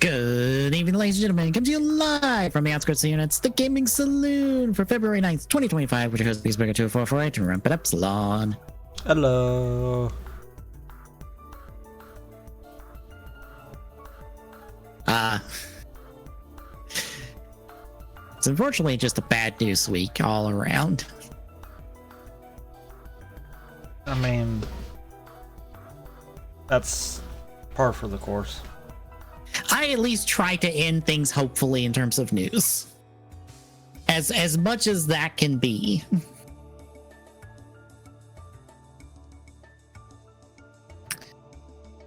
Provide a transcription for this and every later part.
Good evening, ladies and gentlemen. Comes to you live from the outskirts of the units, the Gaming Saloon for February 9th, 2025, which is Beastburger 2448 and Ramp It Up Salon. Hello. It's unfortunately just a bad news week all around. I mean, that's par for the course. I at least try to end things hopefully in terms of news. As much as that can be.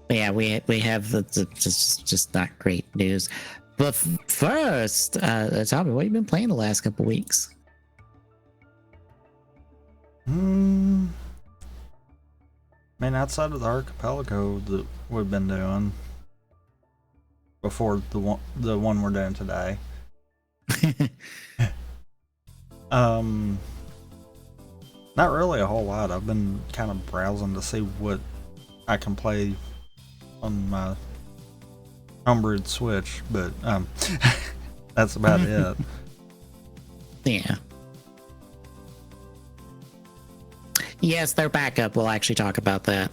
But yeah, we have just not great news. But first, Tommy, what have you been playing the last couple weeks? I mean, outside of the archipelago that we've been doing before the one we're doing today. Not really a whole lot. I've been kind of browsing to see what I can play on my homebrewed Switch, but that's about it. Yeah. Yes, their backup. We'll actually talk about that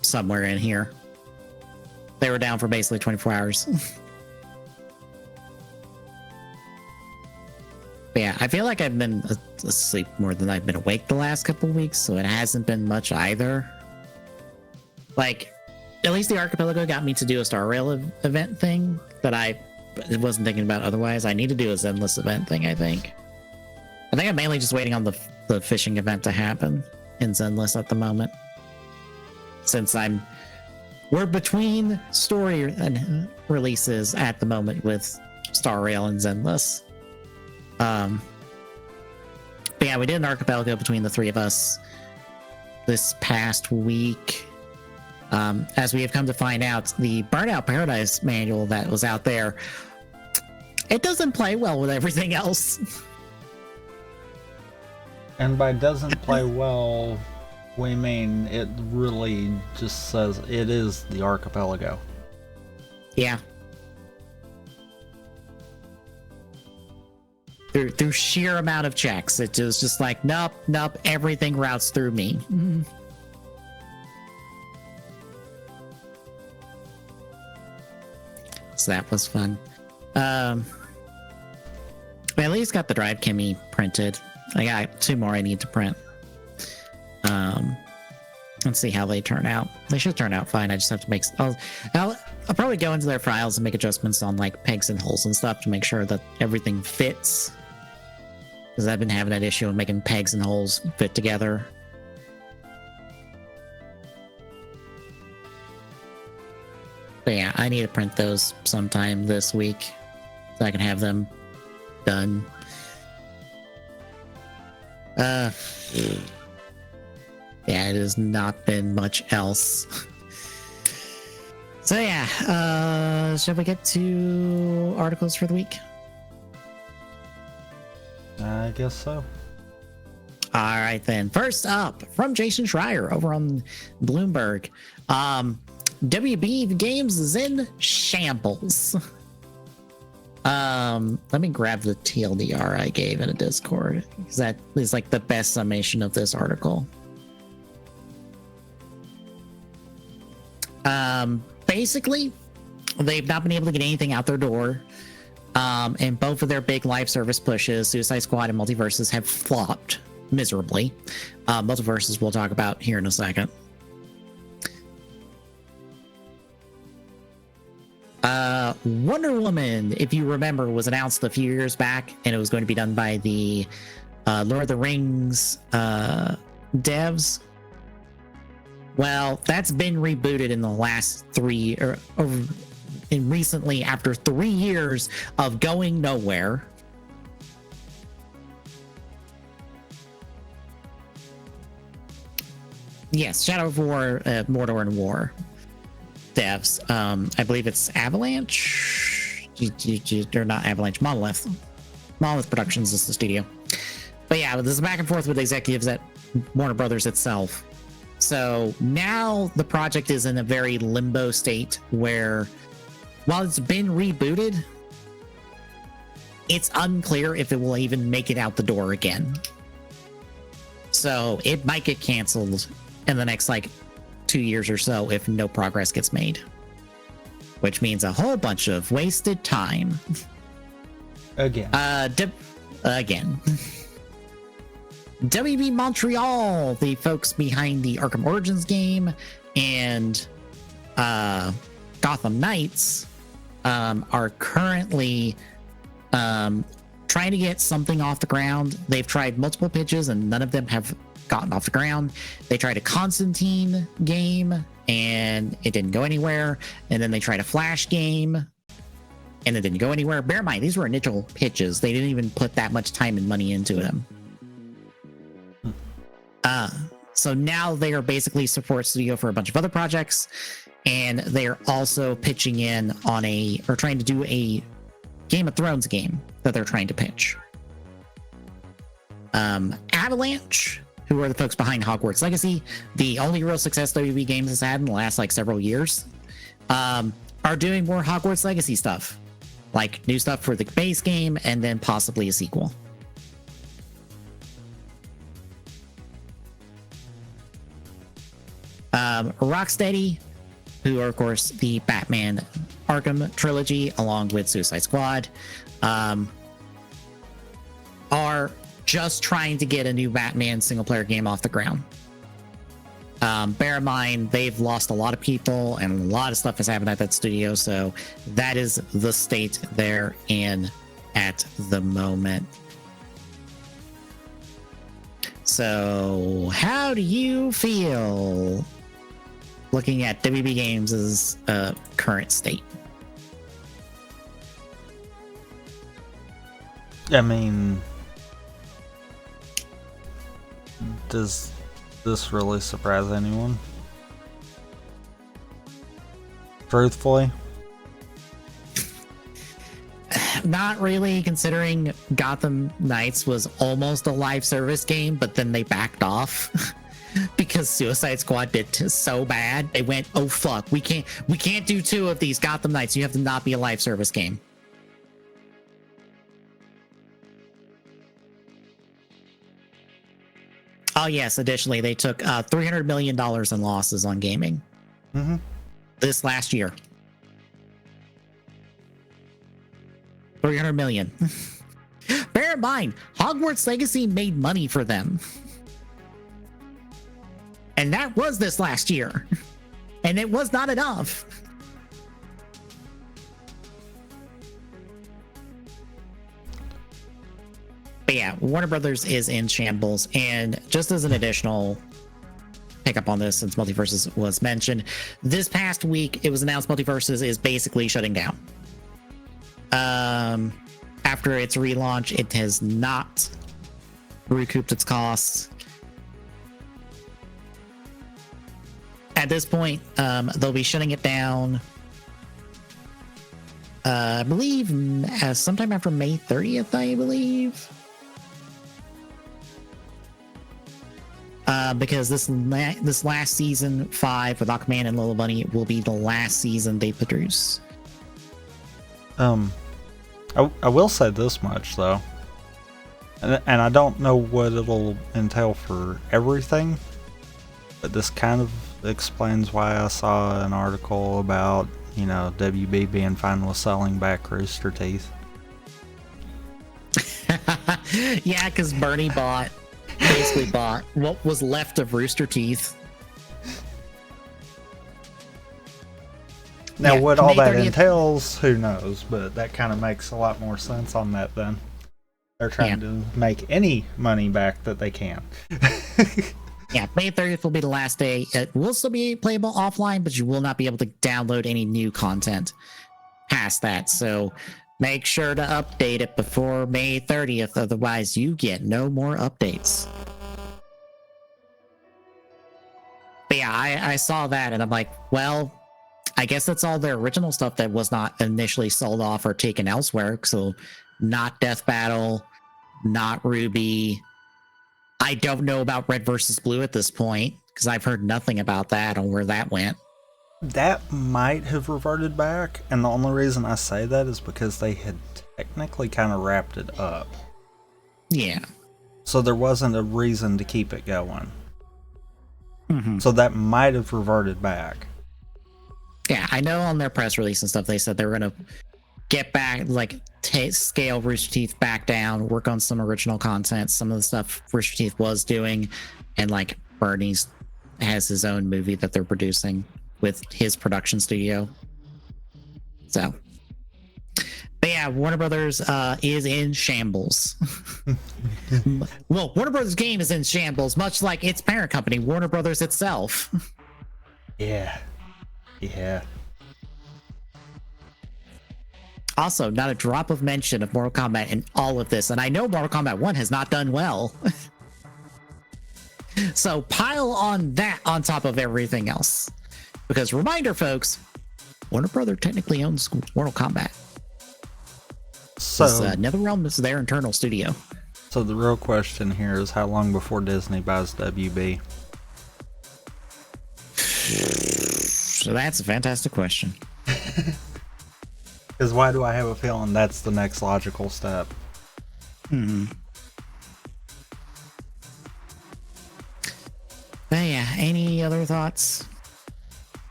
somewhere in here. They were down for basically 24 hours. But yeah, I feel like I've been asleep more than I've been awake the last couple of weeks, so it hasn't been much either. Like, at least the archipelago got me to do a Star Rail event thing that I wasn't thinking about otherwise. I need to do a Zenless event thing, I think. I'm mainly just waiting on the fishing event to happen in Zenless at the moment. Since we're between story releases at the moment with Star Rail and Zenless. But yeah, we did an archipelago between the three of us this past week. As we have come to find out, the Burnout Paradise manual that was out there, it doesn't play well with everything else. And by doesn't play well, we mean it really just says it is the archipelago. Yeah. Through sheer amount of checks, it was just like, nope, everything routes through me. So that was fun. I at least got the Drive Chemi printed. I got 2 more I need to print. Let's see how they turn out. They should turn out fine. I just have to make. I'll probably go into their files and make adjustments on like pegs and holes and stuff to make sure that everything fits. Because I've been having that issue of making pegs and holes fit together. But yeah, I need to print those sometime this week so I can have them done. Yeah, it has not been much else. So yeah, shall we get to articles for the week? I guess so. All right then. First up, from Jason Schreier over on Bloomberg. WB Games is in shambles. Let me grab the TLDR I gave in a Discord, because that is like the best summation of this article. Basically, they've not been able to get anything out their door. And both of their big live service pushes, Suicide Squad and Multiverses, have flopped miserably. Multiverses we'll talk about here in a second. Wonder Woman, if you remember, was announced a few years back, and it was going to be done by the Lord of the Rings devs. Well, that's been rebooted in the last recently after 3 years of going nowhere. Yes, Shadow of War, Mordor and War devs. I believe it's Avalanche. They're not Avalanche, Monolith. Monolith Productions is the studio. But yeah, this is back and forth with executives at Warner Brothers itself. So now the project is in a very limbo state where while it's been rebooted, it's unclear if it will even make it out the door again. So it might get canceled in the next like 2 years or so if no progress gets made, which means a whole bunch of wasted time. Again. Again. WB Montreal, the folks behind the Arkham Origins game and Gotham Knights, are currently trying to get something off the ground. They've tried multiple pitches and none of them have gotten off the ground. They tried a Constantine game and it didn't go anywhere. And then they tried a Flash game and it didn't go anywhere. Bear in mind, these were initial pitches. They didn't even put that much time and money into them. So now they are basically support studio for a bunch of other projects, and they are also pitching in on trying to do a Game of Thrones game that they're trying to pitch. Avalanche, who are the folks behind Hogwarts Legacy, the only real success WB Games has had in the last like several years, are doing more Hogwarts Legacy stuff, like new stuff for the base game and then possibly a sequel. Rocksteady, who are of course the Batman Arkham trilogy along with Suicide Squad, are just trying to get a new Batman single player game off the ground. Bear in mind, they've lost a lot of people and a lot of stuff has happened at that studio, so that is the state they're in at the moment. So how do you feel looking at WB Games' current state? I mean, does this really surprise anyone? Truthfully? Not really, considering Gotham Knights was almost a live service game, but then they backed off because Suicide Squad did so bad. They went, oh fuck, we can't do 2 of these Gotham Knights. You have to not be a live service game. Oh yes, additionally, they took $300 million in losses on gaming this last year. 300 million. Bear in mind, Hogwarts Legacy made money for them. And that was this last year. And it was not enough. But yeah, Warner Brothers is in shambles. And just as an additional pickup on this, since Multiverses was mentioned, this past week it was announced Multiverses is basically shutting down. After its relaunch, it has not recouped its costs. At this point, they'll be shutting it down, I believe, sometime after May 30th, I believe. Because this last season 5 with Aquaman and Little Bunny will be the last season they produce. I will say this much though, and I don't know what it'll entail for everything, but this kind of explains why I saw an article about, you know, WB being fine with selling back Rooster Teeth. Yeah, because Bernie basically bought what was left of Rooster Teeth. Now, yeah, what all that 30th. entails, who knows, but that kind of makes a lot more sense on that then. They're trying to make any money back that they can. Yeah, May 30th will be the last day. It will still be playable offline, but you will not be able to download any new content past that. So make sure to update it before May 30th, otherwise you get no more updates. But yeah, I saw that and I'm like, well, I guess that's all their original stuff that was not initially sold off or taken elsewhere. So not Death Battle, not Ruby. I don't know about Red versus Blue at this point because I've heard nothing about that or where that went. That might have reverted back, and the only reason I say that is because they had technically kind of wrapped it up. Yeah. So there wasn't a reason to keep it going. Mm-hmm. So that might have reverted back. Yeah, I know on their press release and stuff, they said they were going to get back, like, scale Rooster Teeth back down, work on some original content, some of the stuff Rooster Teeth was doing, and, like, Bernie's has his own movie that they're producing with his production studio. So, but yeah, Warner Brothers is in shambles. Well, Warner Brothers game is in shambles, much like its parent company, Warner Brothers itself. Yeah. Also, not a drop of mention of Mortal Kombat in all of this, and I know Mortal Kombat 1 has not done well. So pile on that on top of everything else. Because reminder, folks, Warner Brother technically owns Mortal Kombat. So NetherRealm is their internal studio. So the real question here is how long before Disney buys WB? So that's a fantastic question. Because why do I have a feeling that's the next logical step? Hmm. But yeah, any other thoughts?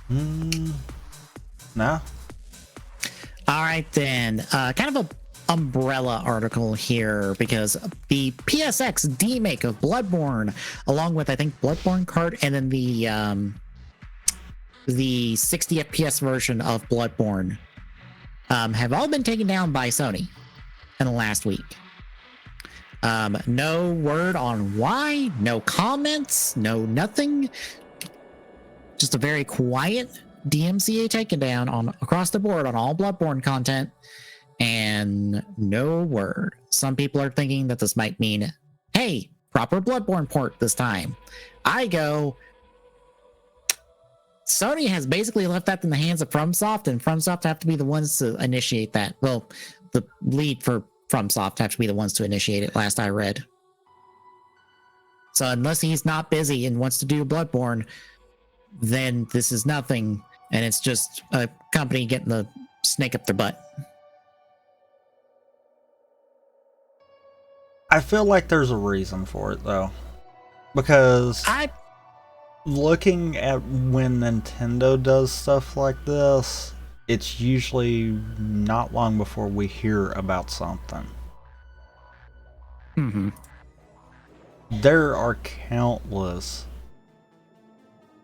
No. All right, then. Kind of a umbrella article here because the PSX demake of Bloodborne, along with I think Bloodborne card, and then the 60 FPS version of Bloodborne, have all been taken down by Sony in the last week. No word on why, no comments, no nothing. Just a very quiet DMCA taken down on across the board on all Bloodborne content, and no word. Some people are thinking that this might mean, hey, proper Bloodborne port this time. I go, Sony has basically left that in the hands of FromSoft, and FromSoft have to be the ones to initiate that. Well, the lead for FromSoft have to be the ones to initiate it, last I read. So unless he's not busy and wants to do Bloodborne, then this is nothing, and it's just a company getting the snake up their butt. I feel like there's a reason for it, though. Because looking at when Nintendo does stuff like this, it's usually not long before we hear about something. Mm-hmm. There are countless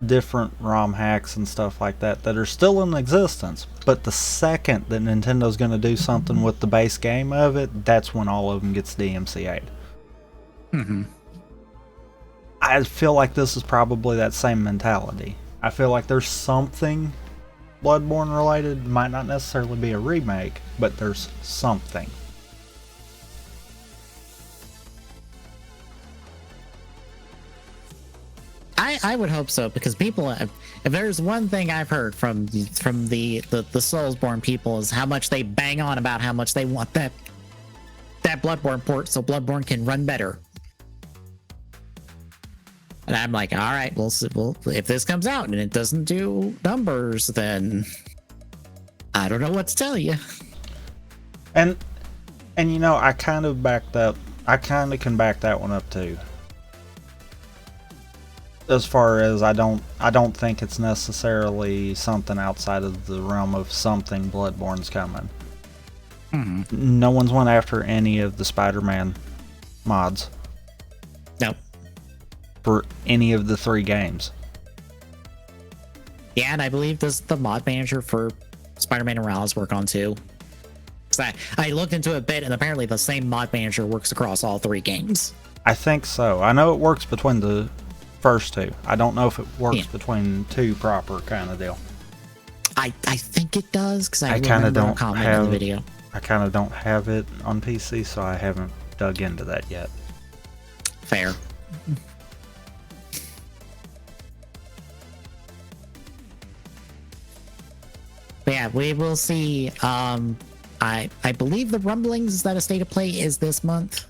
different ROM hacks and stuff like that that are still in existence, but the second that Nintendo's going to do something with the base game of it, that's when all of them gets DMCA'd. Mm-hmm. I feel like this is probably that same mentality. I feel like there's something Bloodborne related, might not necessarily be a remake, but there's something. I would hope so, because people, if there's one thing I've heard from the Soulsborne people, is how much they bang on about how much they want that Bloodborne port so Bloodborne can run better. And I'm like, all right, well, if this comes out and it doesn't do numbers, then I don't know what to tell you. And you know, I kind of can back that one up too. As far as I don't think it's necessarily something outside of the realm of something Bloodborne's coming. Mm-hmm. No one's went after any of the Spider-Man mods. Nope. For any of the 3 games. Yeah, and I believe this the mod manager for Spider-Man Morales work on too. Because I looked into it a bit, and apparently the same mod manager works across all 3 games. I think so. I know it works between the first 2. I don't know if it works between 2 proper kind of deal. I think it does, because I kind of don't comment have in the video. I kind of don't have it on PC, so I haven't dug into that yet. Fair. But yeah, we will see. I believe the rumblings is that a state of play is this month.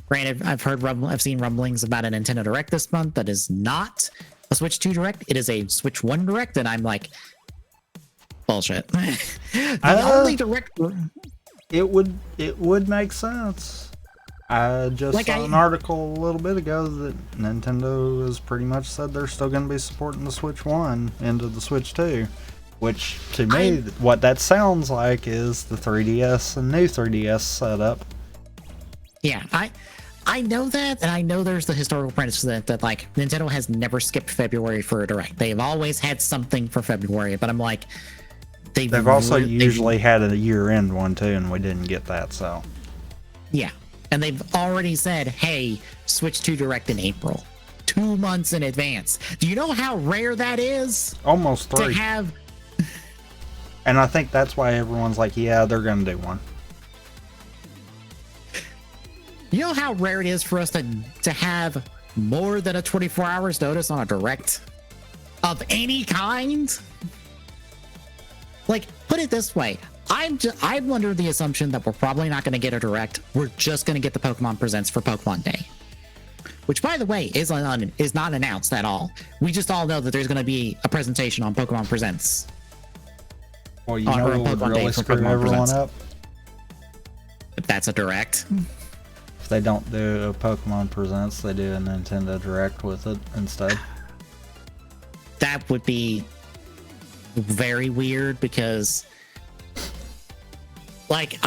Granted, I've seen rumblings about a Nintendo Direct this month that is not. a Switch 2 Direct. It is a Switch 1 Direct, and I'm like, bullshit. The only Direct. It would make sense. I just saw an article a little bit ago that Nintendo has pretty much said they're still going to be supporting the Switch 1 into the Switch 2. Which, to me, what that sounds like is the 3DS and new 3DS setup. Yeah, I know that, and I know there's the historical precedent that like Nintendo has never skipped February for a Direct. They've always had something for February, but I'm like, they've also usually had a year-end one too, and we didn't get that. So yeah, and they've already said, "Hey, Switch 2 Direct in April, 2 months in advance." Do you know how rare that is? Almost 3. To have. And I think that's why everyone's like, "Yeah, they're gonna do one." You know how rare it is for us to have more than a 24 hours notice on a Direct of any kind? Like, put it this way. I'm under the assumption that we're probably not going to get a Direct. We're just going to get the Pokemon Presents for Pokemon Day. Which, by the way, is not announced at all. We just all know that there's going to be a presentation on Pokemon Presents. Well, you know what would really screw everyone up? If that's a Direct. If they don't do a Pokemon Presents, they do a Nintendo Direct with it instead. That would be very weird because, like,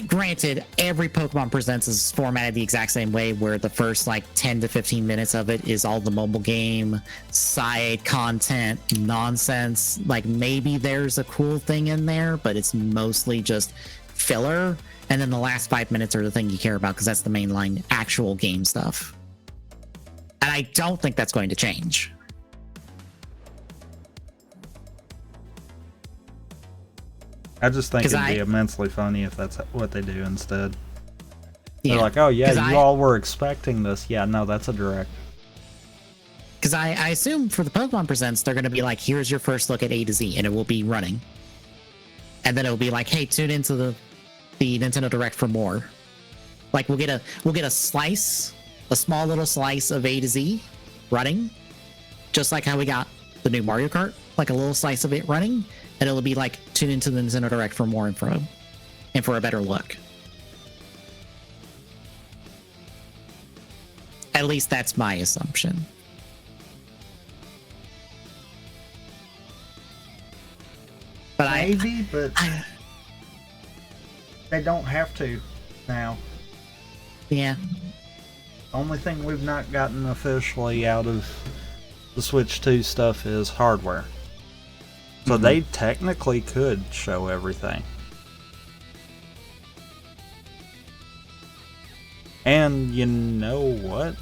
granted, every Pokemon Presents is formatted the exact same way, where the first like 10 to 15 minutes of it is all the mobile game side content nonsense. Like, maybe there's a cool thing in there, but it's mostly just filler. And then the last 5 minutes are the thing you care about because that's the mainline actual game stuff. And I don't think that's going to change. I just think it'd be immensely funny if that's what they do instead. Yeah, they're like, "Oh yeah, you all were expecting this." Yeah, no, that's a Direct. Because I assume for the Pokemon Presents, they're going to be like, "Here's your first look at A to Z," and it will be running. And then it'll be like, "Hey, tune into the Nintendo Direct for more." Like, we'll get a slice, a small little slice of A to Z running, just like how we got the new Mario Kart, like a little slice of it running. And it'll be like, tune into the Nintendo Direct for more info and for a better look. At least that's my assumption. But maybe, but they don't have to now. Yeah. Only thing we've not gotten officially out of the Switch 2 stuff is hardware. So they technically could show everything. And you know what?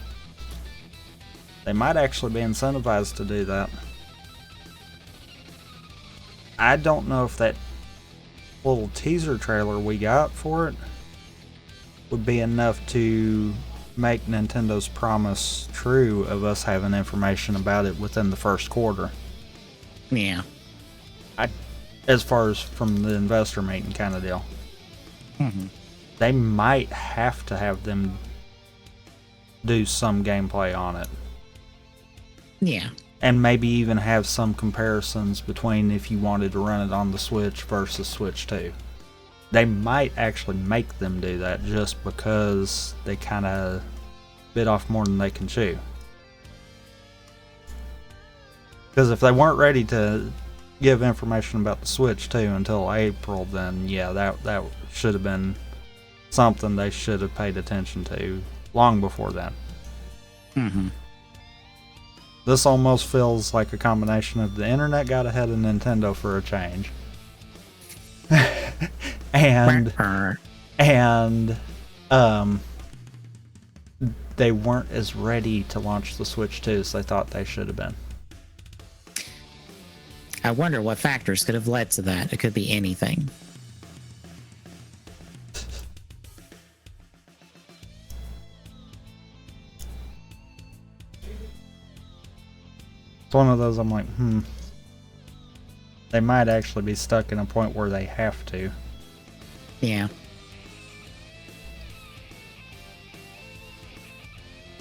They might actually be incentivized to do that. I don't know if that little teaser trailer we got for it would be enough to make Nintendo's promise true of us having information about it within the first quarter. Yeah. As far as from the investor meeting kind of deal. They might have to have them do some gameplay on it. Yeah. And maybe even have some comparisons between if you wanted to run it on the Switch versus Switch 2. They might actually make them do that just because they kind of bit off more than they can chew. Because if they weren't ready to give information about the Switch 2 until April, then yeah, that should have been something they should have paid attention to long before then. This almost feels like a combination of the internet got ahead of Nintendo for a change. and they weren't as ready to launch the Switch 2 as they thought they should have been. I wonder what factors could have led to that. It could be anything. It's one of those I'm like, they might actually be stuck in a point where they have to. Yeah.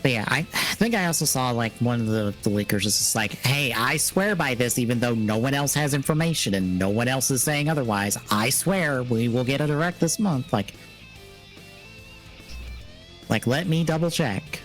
But yeah, I think I also saw like one of the leakers is just like, hey, I swear by this, even though no one else has information and no one else is saying otherwise. I swear we will get a direct this month. Like let me double check.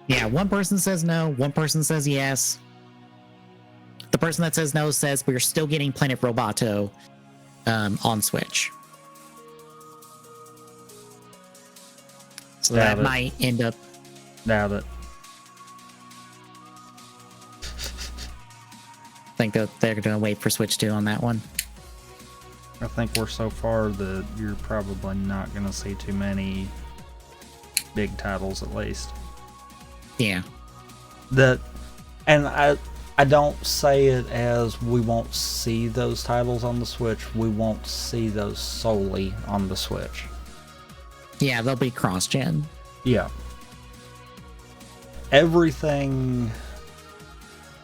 Yeah, one person says no, one person says yes. The person that says no says we're still getting Planet Roboto on Switch. So that might end up... Doubt it. I think that they're going to wait for Switch 2 on that one. I think we're so far that you're probably not going to see too many big titles, at least. Yeah. And I don't say it as we won't see those titles on the Switch. We won't see those solely on the Switch. Yeah, they'll be cross-gen. Yeah. Everything,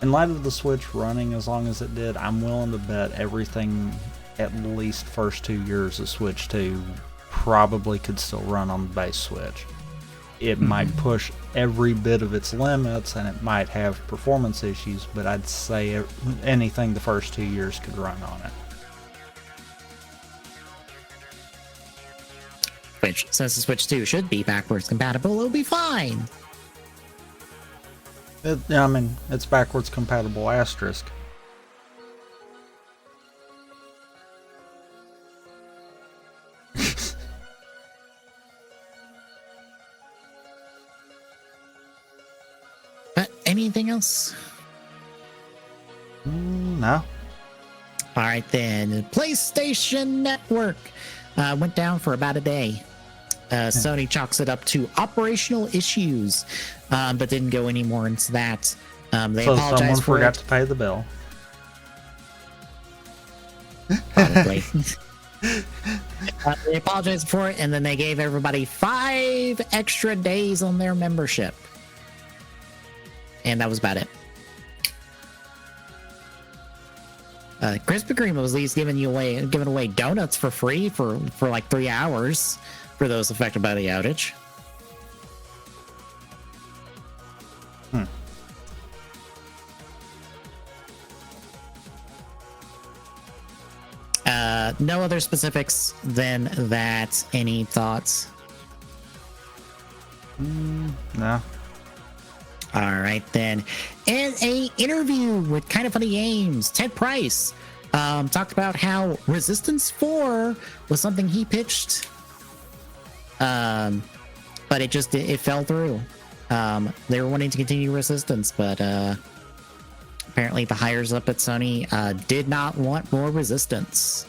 in light of the Switch running as long as it did, I'm willing to bet everything at least first 2 years of Switch 2 probably could still run on the base Switch. It might push every bit of its limits and it might have performance issues, but I'd say anything the first 2 years could run on it. Which, since the Switch 2 should be backwards compatible, it'll be fine. I mean, it's backwards compatible asterisk. Anything else? No. All right, then. PlayStation Network went down for about a day. Sony chalks it up to operational issues, but didn't go any more into that. They so apologized someone for forgot it. to pay the bill. Probably. They apologized for it, and then they gave everybody 5 extra days on their membership. And that was about it. Krispy Kreme was at least giving away donuts for free for like 3 hours for those affected by the outage. No other specifics than that. Any thoughts? No. All right, then. In a interview with Kind of Funny Games, Ted Price talked about how Resistance 4 was something he pitched, but it fell through. They were wanting to continue Resistance, but apparently the hires up at Sony did not want more Resistance,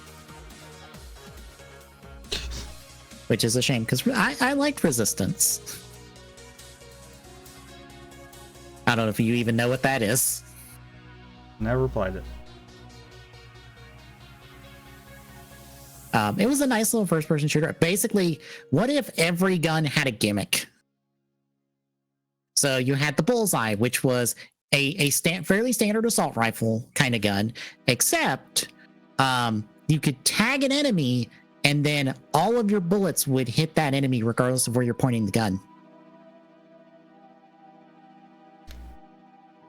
which is a shame because I liked Resistance. I don't know if you even know what that is. Never played it. It was a nice little first-person shooter. Basically, what if every gun had a gimmick? So you had the Bullseye, which was a fairly standard assault rifle kind of gun, except you could tag an enemy, and then all of your bullets would hit that enemy regardless of where you're pointing the gun.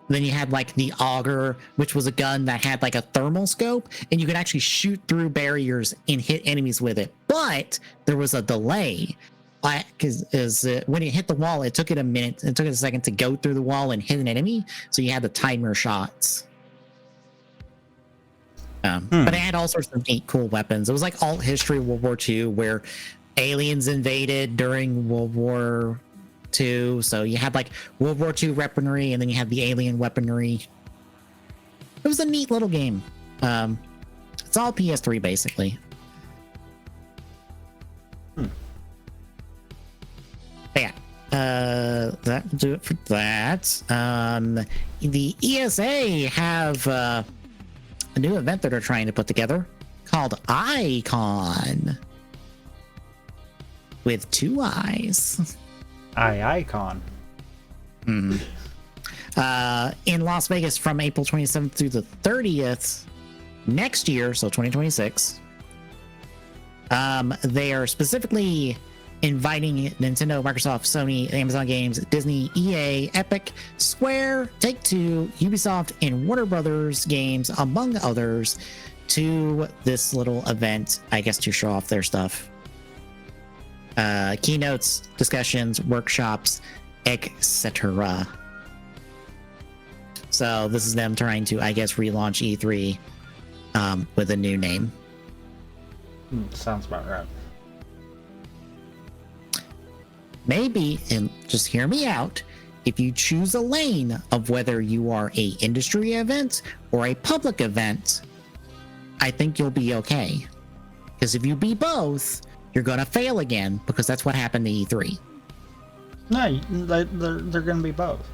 Then you had like the Auger, which was a gun that had like a thermal scope, and you could actually shoot through barriers and hit enemies with it. But there was a delay, because when it hit the wall, it took it a minute. It took it a second to go through the wall and hit an enemy. So you had the timer shots. But it had all sorts of neat, cool weapons. It was like alt history World War II, where aliens invaded during World War II. So you had like World War II weaponry, and then you had the alien weaponry. It was a neat little game. It's all PS3 basically. But yeah, That'll do it for that. The ESA have a new event that they're trying to put together called Icon with 2 eyes. Icon. In Las Vegas from April 27th through the 30th next year, so 2026. They are specifically inviting Nintendo, Microsoft, Sony, Amazon Games, Disney, EA, Epic, Square, Take-Two, Ubisoft, and Warner Brothers Games, among others, to this little event, I guess, to show off their stuff. Keynotes, discussions, workshops, etc. So this is them trying to, I guess, relaunch E3 with a new name. Sounds about right. Maybe, and just hear me out, if you choose a lane of whether you are a industry event or a public event, I think you'll be okay. Because if you be both, you're gonna fail again, because that's what happened to E3. No, they're gonna be both.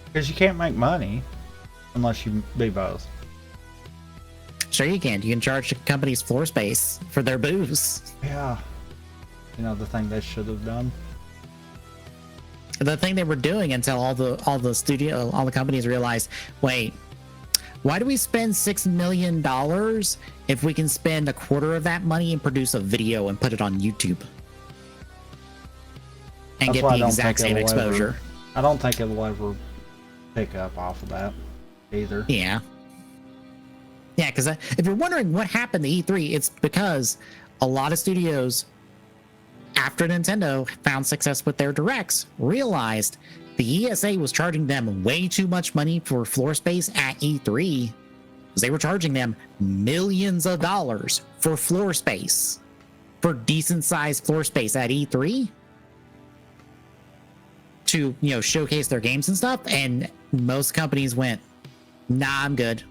Because you can't make money unless you be both. Sure you can. You can charge the company's floor space for their booths. Yeah. You know, the thing they should have done. The thing they were doing until all the companies realized, wait, why do we spend $6 million if we can spend a quarter of that money and produce a video and put it on YouTube? And get the exact same exposure. I don't think it'll ever pick up off of that either. Yeah. Yeah, because if you're wondering what happened to E3, it's because a lot of studios, after Nintendo found success with their directs, realized the ESA was charging them way too much money for floor space at E3, because they were charging them millions of dollars for floor space, for decent sized floor space at E3 to, you know, showcase their games and stuff. And most companies went, nah, I'm good.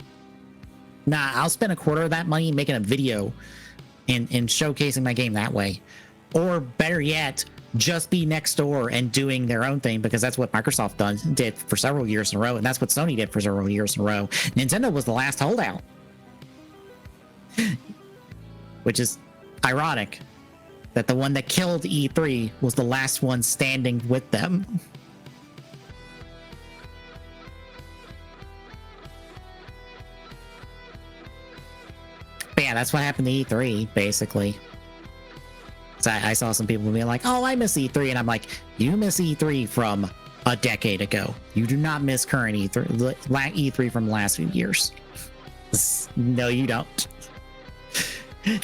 Nah, I'll spend a quarter of that money making a video and showcasing my game that way. Or better yet, just be next door and doing their own thing, because that's what Microsoft did for several years in a row, and that's what Sony did for several years in a row. Nintendo was the last holdout. Which is ironic that the one that killed E3 was the last one standing with them. But yeah, that's what happened to E3, basically. So I saw some people being like, oh, I miss E3. And I'm like, you miss E3 from a decade ago. You do not miss current E3 from the last few years. No, you don't.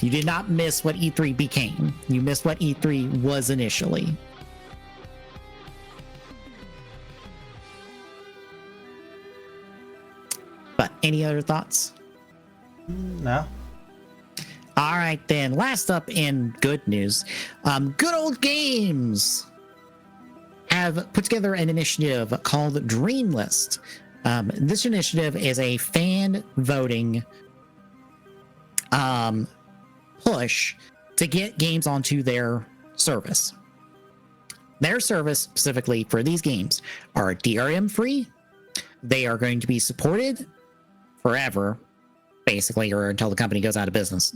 You did not miss what E3 became. You missed what E3 was initially. But any other thoughts? No. All right, then. Last up in good news, Good Old Games have put together an initiative called Dream List. This initiative is a fan voting push to get games onto their service. Their service specifically for these games are DRM free. They are going to be supported forever, basically, or until the company goes out of business.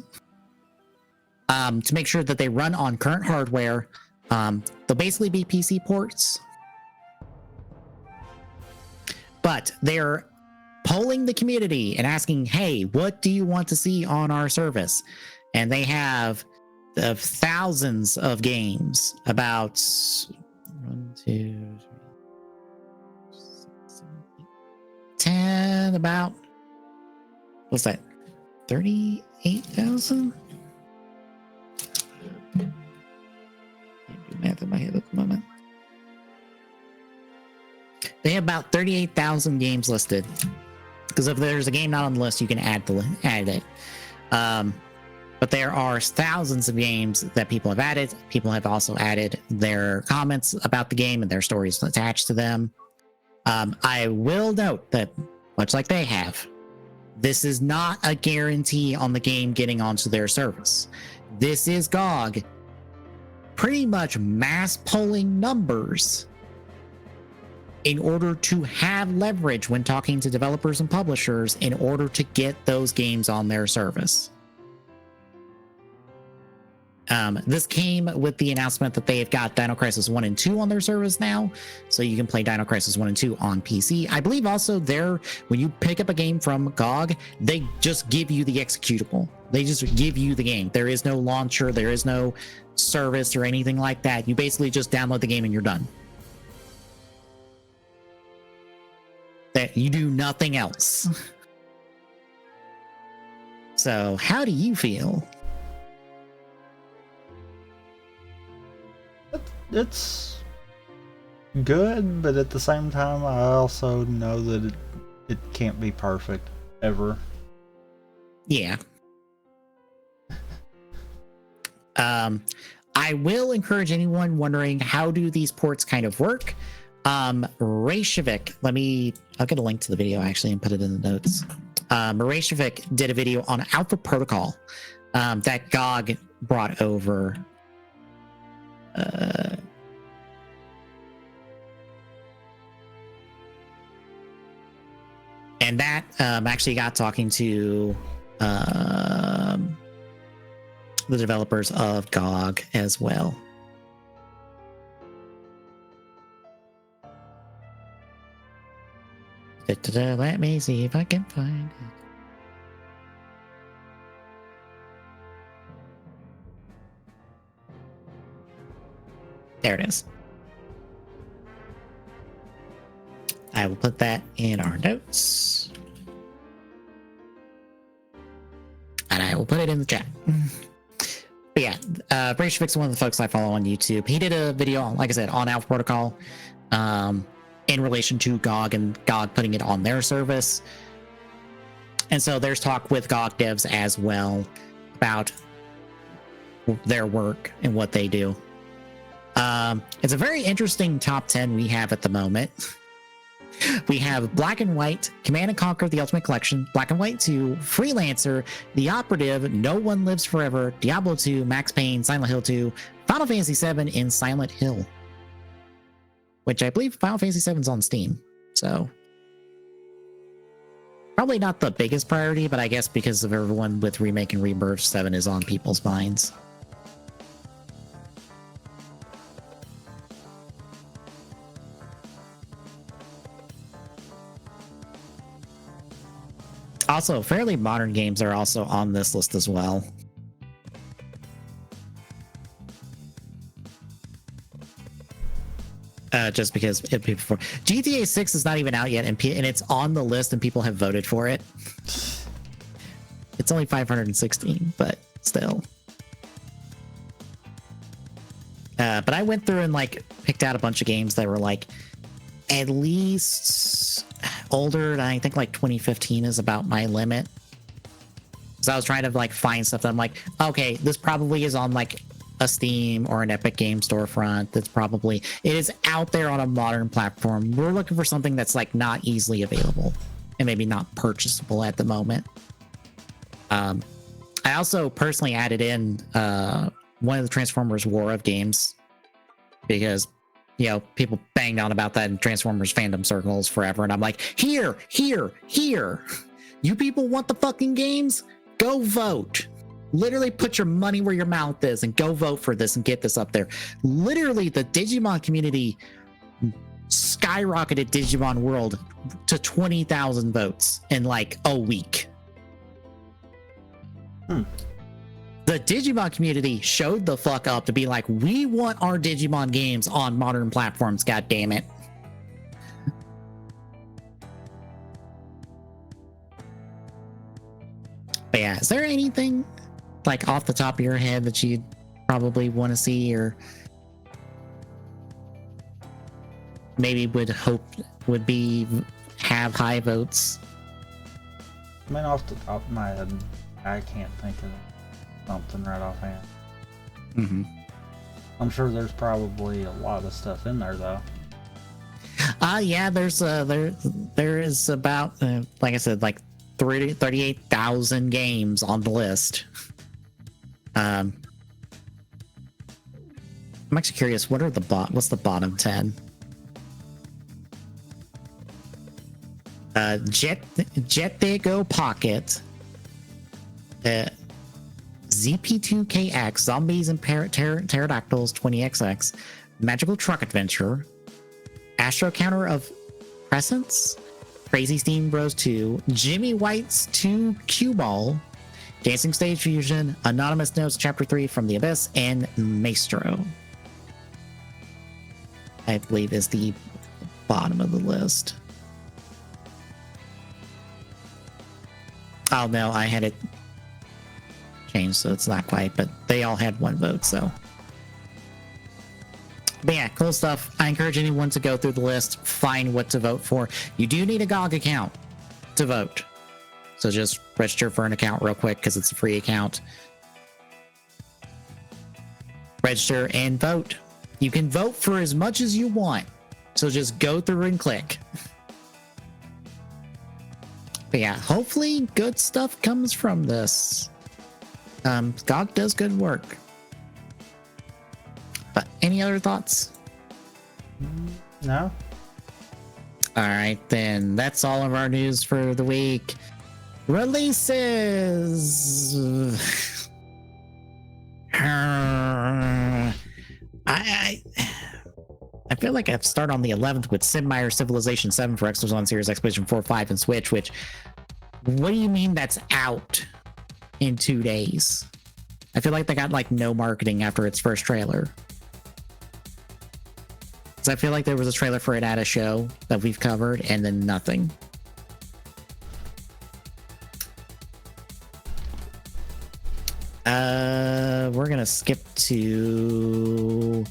To make sure that they run on current hardware. They'll basically be PC ports. But they're polling the community and asking, hey, what do you want to see on our service? And they have thousands of games, about 1, 2, 3, 6, 7, 8, 10, about, what's that, 38,000? Can't do math in my head at the moment. They have about 38,000 games listed. Because if there's a game not on the list, you can add it. But there are thousands of games that people have added. People have also added their comments about the game and their stories attached to them. I will note that, much like they have, This is not a guarantee on the game getting onto their service. This is GOG pretty much mass polling numbers in order to have leverage when talking to developers and publishers in order to get those games on their service. This came with the announcement that they have got Dino Crisis 1 and 2 on their service now, so you can play Dino Crisis 1 and 2 on PC. I believe also when you pick up a game from GOG, they just give you the executable. They just give you the game. There is no launcher, there is no service or anything like that. You basically just download the game and you're done. That you do nothing else. So, how do you feel? It's good, but at the same time, I also know that it can't be perfect ever. Yeah. I will encourage anyone wondering how do these ports kind of work. Reykjavik, I'll get a link to the video actually and put it in the notes. Reykjavik did a video on Alpha Protocol that GOG brought over. And that actually got talking to the developers of GOG as well. Let me see if I can find it. There it is. I will put that in our notes. And I will put it in the chat. But yeah, Bracevik's one of the folks I follow on YouTube. He did a video, like I said, on Alpha Protocol in relation to GOG and GOG putting it on their service. And so there's talk with GOG devs as well about their work and what they do. It's a very interesting top 10 we have at the moment. We have Black and White, Command and Conquer: The Ultimate Collection, Black and White 2, Freelancer, The Operative, No One Lives Forever, Diablo 2, Max Payne, Silent Hill 2, Final Fantasy 7, and Silent Hill. Which I believe Final Fantasy 7 is on Steam, so probably not the biggest priority, but I guess because of everyone with Remake and Rebirth, 7 is on people's minds. Also, fairly modern games are also on this list as well. Just because GTA 6 is not even out yet, and it's on the list, and people have voted for it. It's only 516, but still. But I went through and picked out a bunch of games that were at least older, and I think 2015 is about my limit. So I was trying to find stuff that I'm okay, this probably is on a Steam or an Epic Game storefront. It is out there on a modern platform. We're looking for something that's not easily available and maybe not purchasable at the moment. I also personally added in one of the Transformers War of games because people banged on about that in Transformers fandom circles forever, and I'm here. You people want the fucking games? Go vote. Literally put your money where your mouth is and go vote for this and get this up there. Literally, the Digimon community skyrocketed Digimon World to 20,000 votes in a week. The Digimon community showed the fuck up to be we want our Digimon games on modern platforms, god damn it. But yeah, is there anything off the top of your head that you'd probably want to see or maybe would hope would have high votes? I mean, off the top of my head, I can't think of something right offhand. Mm-hmm. I'm sure there's probably a lot of stuff in there though. Yeah, there is about like I said, 38,000 games on the list. I'm actually curious, what's the bottom 10? Jet They Go Pocket, ZP2KX, Zombies and Pterodactyls 20XX, Magical Truck Adventure, Astro Counter of Crescents, Crazy Steam Bros 2, Jimmy White's 2 Cue Ball, Dancing Stage Fusion, Anonymous Notes Chapter 3 from the Abyss, and Maestro. I believe is the bottom of the list. Oh no, I had it changed, so it's not quite, but they all had one vote, so. But yeah, cool stuff. I encourage anyone to go through the list, find what to vote for. You do need a GOG account to vote. So just register for an account real quick because it's a free account. Register and vote. You can vote for as much as you want. So just go through and click. But yeah, hopefully good stuff comes from this. GOG does good work. But any other thoughts? No. All right, then that's all of our news for the week. Releases. I feel like I have to start on the 11th with Sid Meier's Civilization 7 for Xbox One, Series X, PlayStation 4, 5, and Switch, which, what do you mean that's out in 2 days? I feel like they got like no marketing after its first trailer. So I feel like there was a trailer for it at a show that we've covered and then nothing. We're gonna skip to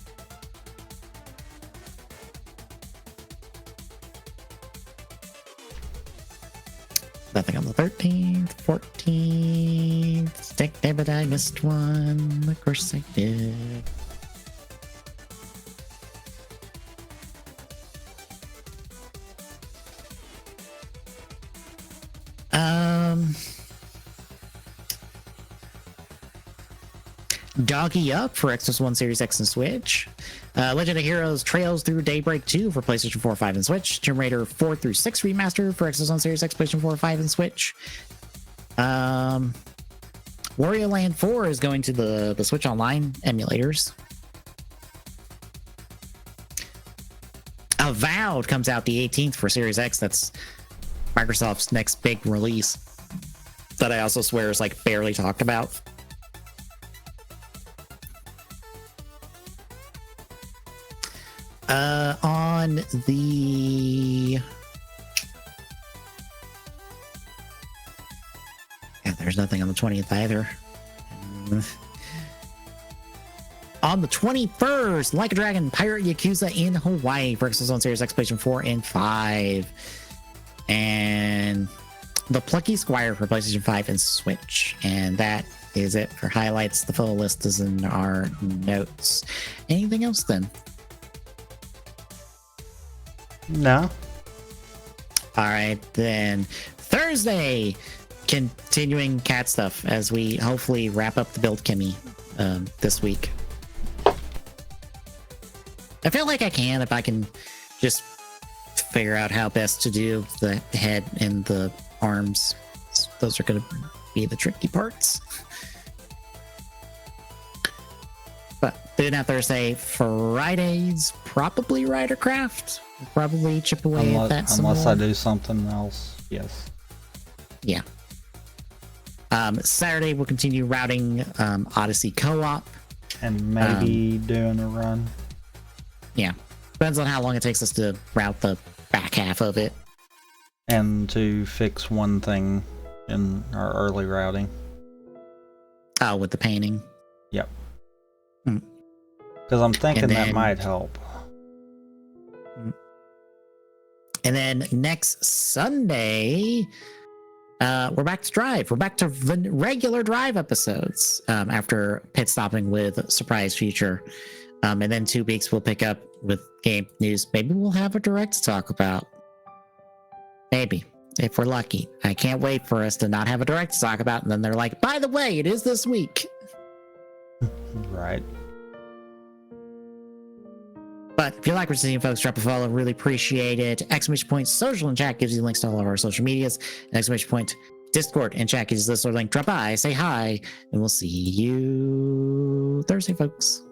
nothing on the 13th, 14th. Damn it, I missed one. Of course I did. Doggy Up for Xbox One, Series X, and Switch. Legend of Heroes Trails Through Daybreak 2 for PlayStation 4, 5, and Switch. Tomb Raider 4 through 6 Remastered for Xbox One, Series X, PlayStation 4, 5, and Switch. Wario Land 4 is going to the Switch Online emulators. Avowed comes out the 18th for Series X. That's Microsoft's next big release that I also swear is like barely talked about. On the... Yeah, there's nothing on the 20th either. On the 21st, Like a Dragon, Pirate Yakuza in Hawaii for Xbox One, Series X, PlayStation 4, and 5. And The Plucky Squire for PlayStation 5 and Switch. And that is it for highlights. The full list is in our notes. Anything else then? No. All right, then. Thursday, continuing cat stuff as we hopefully wrap up the build Kimmy this week. I feel like I can if I can just figure out how best to do the head and the arms. Those are going to be the tricky parts. But doing that Thursday. Friday's probably Ridercraft. Probably chip away at that some unless more. I do something else, yes. Yeah. Saturday we'll continue routing Odyssey co-op. And maybe doing a run. Yeah. Depends on how long it takes us to route the back half of it. And to fix one thing in our early routing. Oh, with the painting. Yep. Mm. Because I'm thinking then- that might help. And then next Sunday, we're back to Drive. We're back to the regular Drive episodes after pit stopping with Surprise Feature. And then 2 weeks we'll pick up with game news. Maybe we'll have a direct to talk about. Maybe. If we're lucky. I can't wait for us to not have a direct to talk about, and then they're like, by the way, it is this week. Right. But if you like what you're seeing, folks, drop a follow. Really appreciate it. Exclamation point social and chat gives you links to all of our social medias. Exclamation point Discord and chat gives you this sort of link. Drop by, say hi, and we'll see you Thursday, folks.